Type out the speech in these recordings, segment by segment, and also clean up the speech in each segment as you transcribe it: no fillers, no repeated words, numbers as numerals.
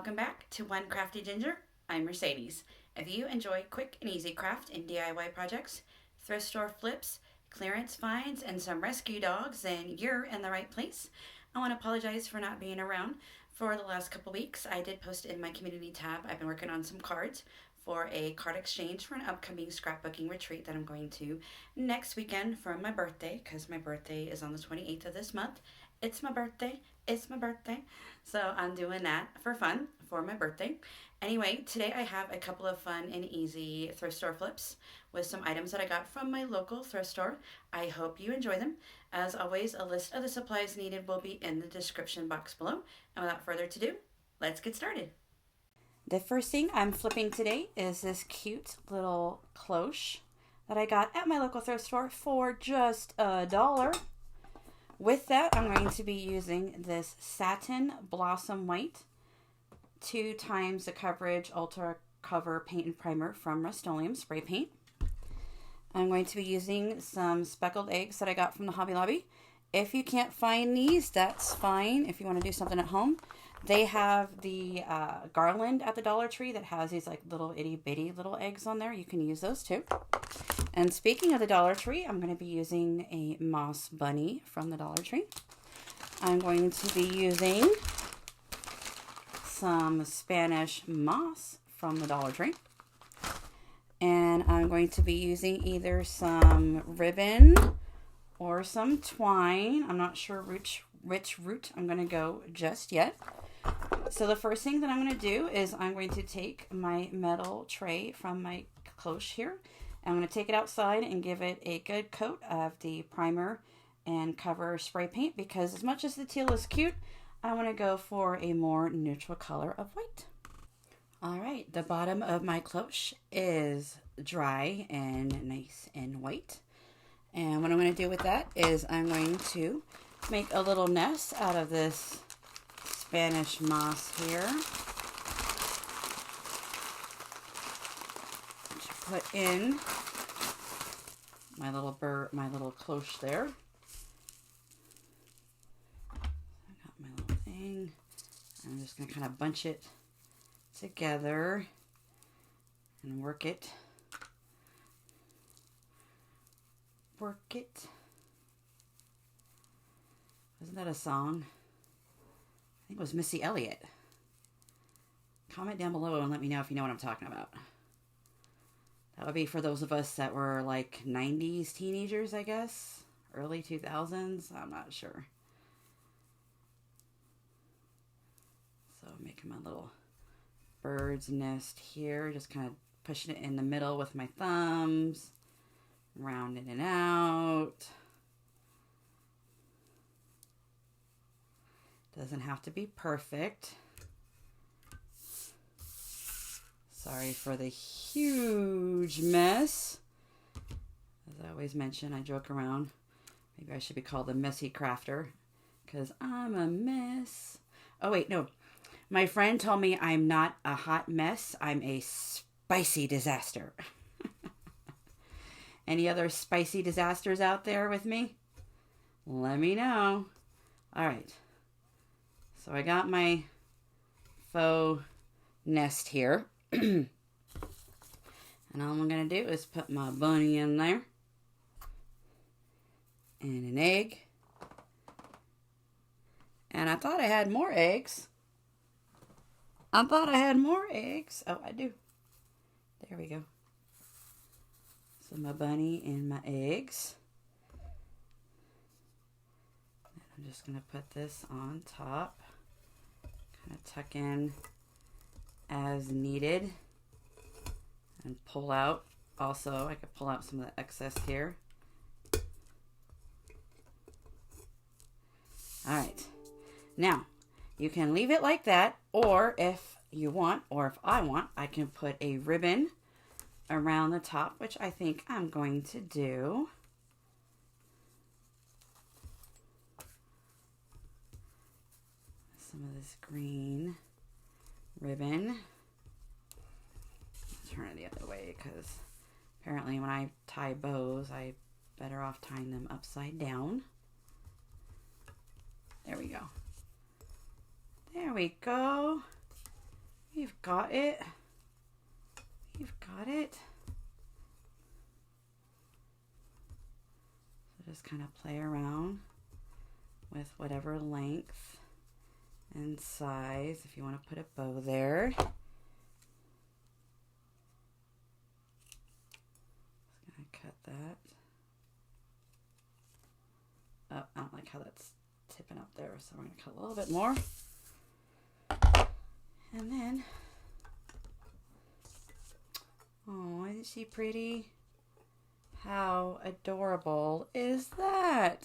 welcome back to One Crafty Ginger. I'm Mercedes. If you enjoy quick and easy craft and DIY projects, thrift store flips, clearance finds, and some rescue dogs, then you're in the right place. I want to apologize for not being around for the last couple weeks. I did post in my community tab. I've been working on some cards for a card exchange for an upcoming scrapbooking retreat that I'm going to next weekend for my birthday, because my birthday is on the 28th of this month. It's my birthday. It's my birthday. So I'm doing that for fun for my birthday. Anyway, today I have a couple of fun and easy thrift store flips with some items that I got from my local thrift store. I hope you enjoy them. As always, a list of the supplies needed will be in the description box below. And without further ado, let's get started. The first thing I'm flipping today is this cute little cloche that I got at my local thrift store for just $1. With that, I'm going to be using this Satin Blossom White 2 times the coverage Ultra Cover Paint and Primer from Rust-Oleum Spray Paint. I'm going to be using some speckled eggs that I got from the Hobby Lobby. If you can't find these, that's fine. If you want to do something at home, they have the garland at the Dollar Tree that has these like little itty bitty little eggs on there. You can use those too. And speaking of the Dollar Tree, I'm going to be using a moss bunny from the Dollar Tree. I'm going to be using some Spanish moss from the Dollar Tree. And I'm going to be using either some ribbon or some twine. I'm not sure which route I'm going to go just yet. So the first thing that I'm going to do is I'm going to take my metal tray from my cloche here. I'm going to take it outside and give it a good coat of the primer and cover spray paint, because as much as the teal is cute, I want to go for a more neutral color of white. Alright, the bottom of my cloche is dry and nice and white. And what I'm going to do with that is I'm going to make a little nest out of this Spanish moss here. Put in my little cloche there. I got my little thing. I'm just going to kind of bunch it together and work it. Work it. Wasn't that a song? I think it was Missy Elliott. Comment down below and let me know if you know what I'm talking about. That would be for those of us that were like 90s teenagers, I guess. Early 2000s. I'm not sure. So making my little bird's nest here. Just kind of pushing it in the middle with my thumbs. Rounding it out. Doesn't have to be perfect. Sorry for the huge mess. As I always mention, I joke around. Maybe I should be called the messy crafter, because I'm a mess. Oh wait, no. My friend told me I'm not a hot mess. I'm a spicy disaster. Any other spicy disasters out there with me? Let me know. All right. So I got my faux nest here. And all I'm going to do is put my bunny in there. And an egg. And I thought I had more eggs. Oh, I do. There we go. So my bunny and my eggs. And I'm just going to put this on top. Kind of tuck in as needed. And pull out. Also, I could pull out some of the excess here. Alright. Now, you can leave it like that, or if you want, or if I want, I can put a ribbon around the top, which I think I'm going to do. Some of this green ribbon. Turn it the other way, because apparently when I tie bows, I better off tying them upside down. There we go. There we go. We've got it. We've got it. So just kind of play around with whatever length and size if you want to put a bow there. Just gonna cut that. Oh, I don't like how that's tipping up there, so we're gonna cut a little bit more. And then, oh, isn't she pretty? How adorable is that?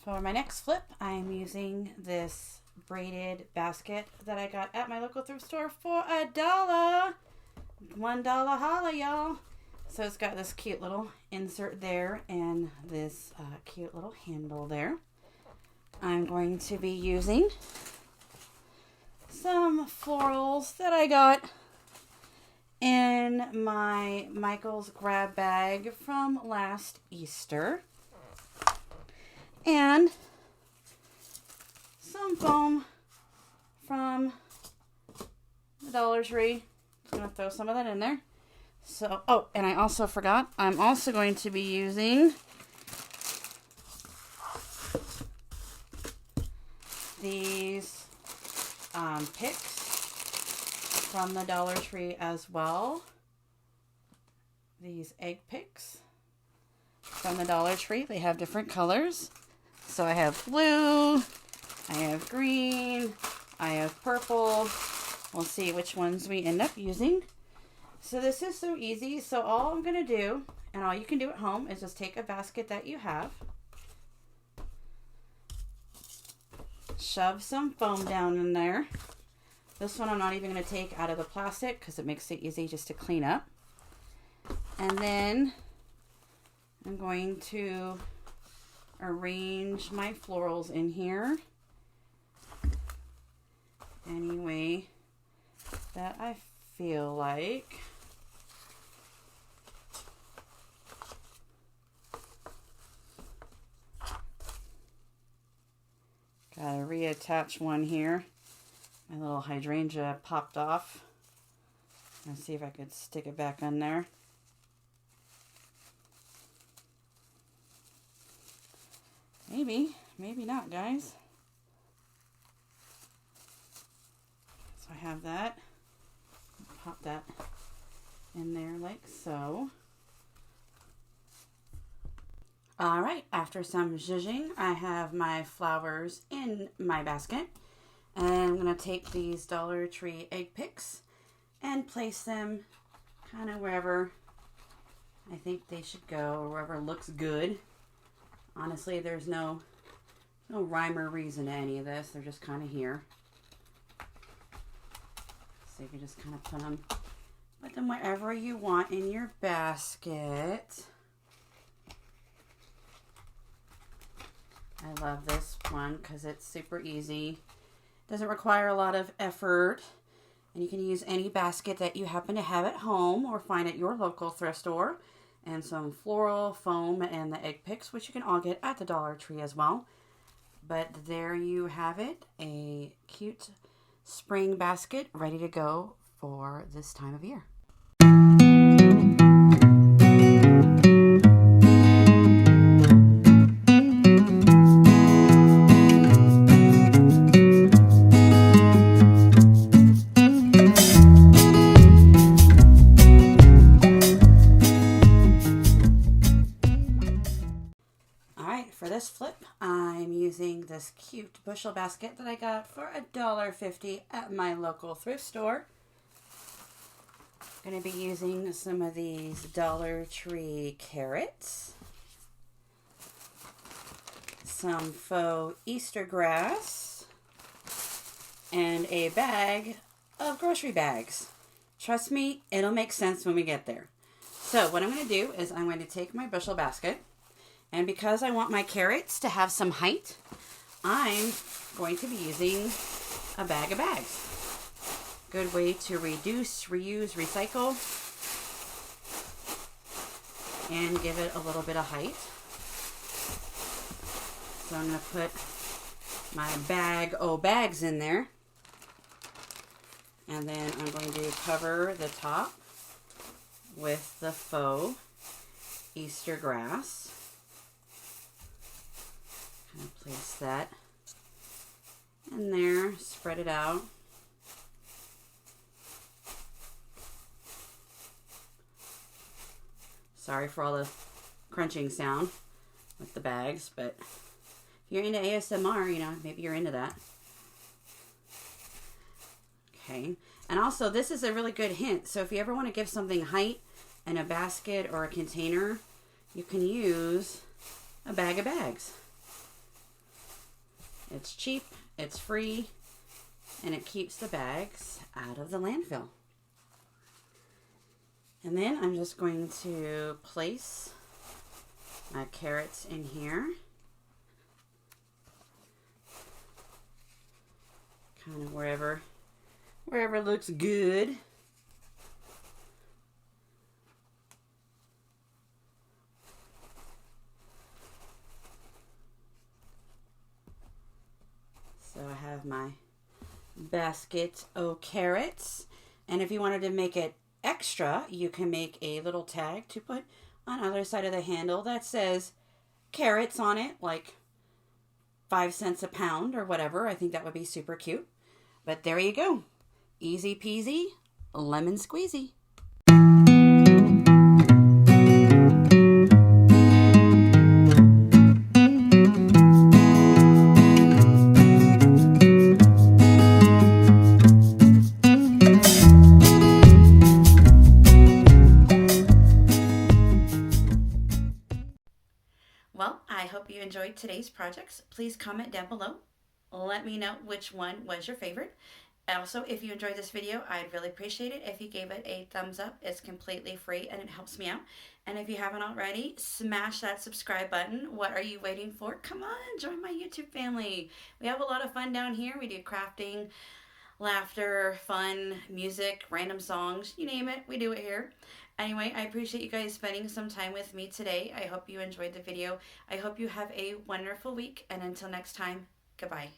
For my next flip, I'm using this braided basket that I got at my local thrift store for $1. $1 holla, y'all. So it's got this cute little insert there and this cute little handle there. I'm going to be using some florals that I got in my Michael's grab bag from last Easter. And some foam from the Dollar Tree. I'm going to throw some of that in there. So, oh, and I also forgot, I'm also going to be using these picks from the Dollar Tree as well. These egg picks from the Dollar Tree. They have different colors. So I have blue, I have green, I have purple. We'll see which ones we end up using. So this is so easy. So all I'm going to do, and all you can do at home, is just take a basket that you have, shove some foam down in there. This one I'm not even going to take out of the plastic because it makes it easy just to clean up. And then I'm going to arrange my florals in here any way that I feel like. Gotta reattach one here. My little hydrangea popped off. Let's see if I could stick it back on there. Maybe, maybe not, guys. So I have that. Pop that in there like so. All right, after some zhuzhing, I have my flowers in my basket. And I'm gonna take these Dollar Tree egg picks and place them kind of wherever I think they should go, or wherever looks good. Honestly, there's no rhyme or reason to any of this. They're just kind of here. So you can just kind of put them wherever you want in your basket. I love this one because it's super easy. Doesn't require a lot of effort. And you can use any basket that you happen to have at home or find at your local thrift store. And some floral foam and the egg picks, which you can all get at the Dollar Tree as well. But there you have it, a cute spring basket ready to go for this time of year. For this flip, I'm using this cute bushel basket that I got for $1.50 at my local thrift store. I'm going to be using some of these Dollar Tree carrots, some faux Easter grass, and a bag of grocery bags. Trust me, it'll make sense when we get there. So what I'm going to do is I'm going to take my bushel basket, and because I want my carrots to have some height, I'm going to be using a bag of bags. Good way to reduce, reuse, recycle, and give it a little bit of height. So I'm going to put my bag o' bags in there. And then I'm going to cover the top with the faux Easter grass. Kind of place that in there, spread it out. Sorry for all the crunching sound with the bags, but if you're into ASMR, you know, maybe you're into that. Okay, and also this is a really good hint. So if you ever want to give something height in a basket or a container, you can use a bag of bags. It's cheap, it's free, and it keeps the bags out of the landfill. And then I'm just going to place my carrots in here. Kind of wherever looks good. So I have my basket of carrots. And if you wanted to make it extra, you can make a little tag to put on the other side of the handle that says carrots on it, like 5 cents a pound or whatever. I think that would be super cute. But there you go. Easy peasy, lemon squeezy. Well, I hope you enjoyed today's projects. Please comment down below. Let me know which one was your favorite. Also, if you enjoyed this video, I'd really appreciate it if you gave it a thumbs up. It's completely free and it helps me out. And if you haven't already, smash that subscribe button. What are you waiting for? Come on, join my YouTube family. We have a lot of fun down here. We do crafting, laughter, fun, music, random songs, you name it, we do it here. Anyway, I appreciate you guys spending some time with me today. I hope you enjoyed the video. I hope you have a wonderful week, and until next time, goodbye.